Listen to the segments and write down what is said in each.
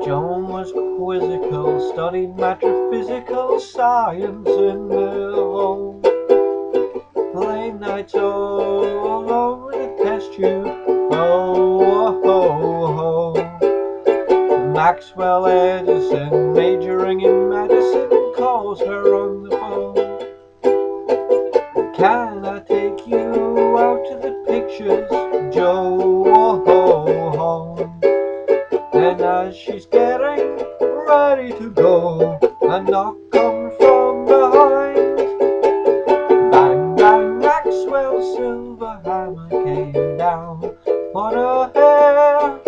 John was quizzical, studied metaphysical science in their home. Late nights all over the test tube, oh, oh, oh. Maxwell Edison, majoring in medicine, calls her on the phone. Can I take you out to the pictures, Joe? Oh, oh, oh. And as she's getting ready to go, a knock comes from behind. Bang, bang, Maxwell's silver hammer came down on her hair.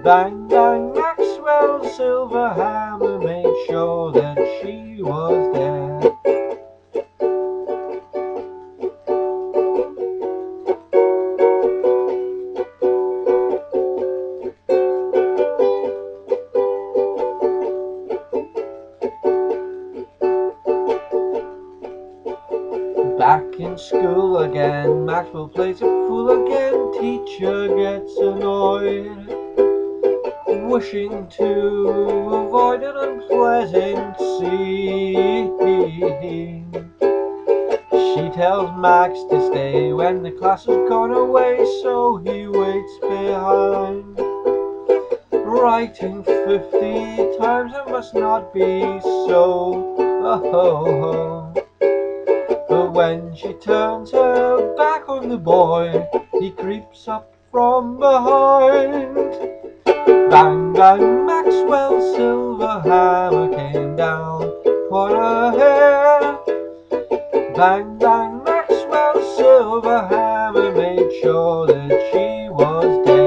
Bang, bang, Maxwell's silver hammer made sure that she was there. Back in school again, Maxwell plays a fool again. Teacher gets annoyed, wishing to avoid an unpleasant scene. She tells Max to stay when the class has gone away, so he waits behind. Writing 50 times, it must not be so. Oh. But when she turns her back on the boy, he creeps up from behind. Bang, bang, Maxwell's silver hammer came down on her hair. Bang, bang, Maxwell's silver hammer made sure that she was dead.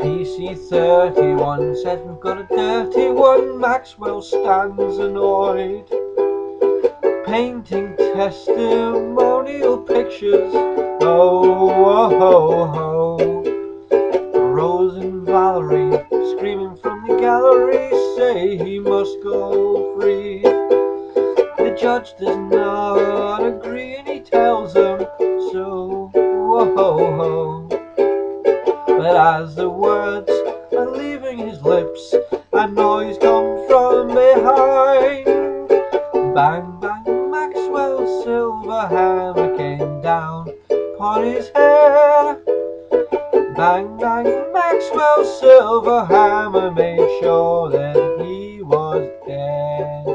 PC-31 says we've got a dirty one. Maxwell stands annoyed, painting testimonial pictures. Oh, oh, oh, oh. Rose and Valerie screaming from the gallery say he must go free. The judge does not agree and he tells them so. Oh, oh, oh. But as the words are leaving his lips, a noise comes from behind. Bang, bang, Maxwell's silver hammer came down upon his hair. Bang, bang, Maxwell's silver hammer made sure that he was dead.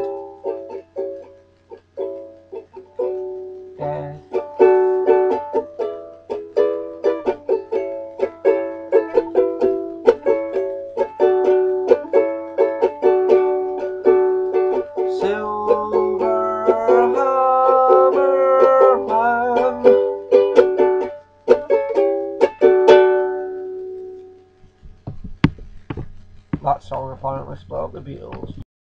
Dead. That song apparently spoke the Beatles.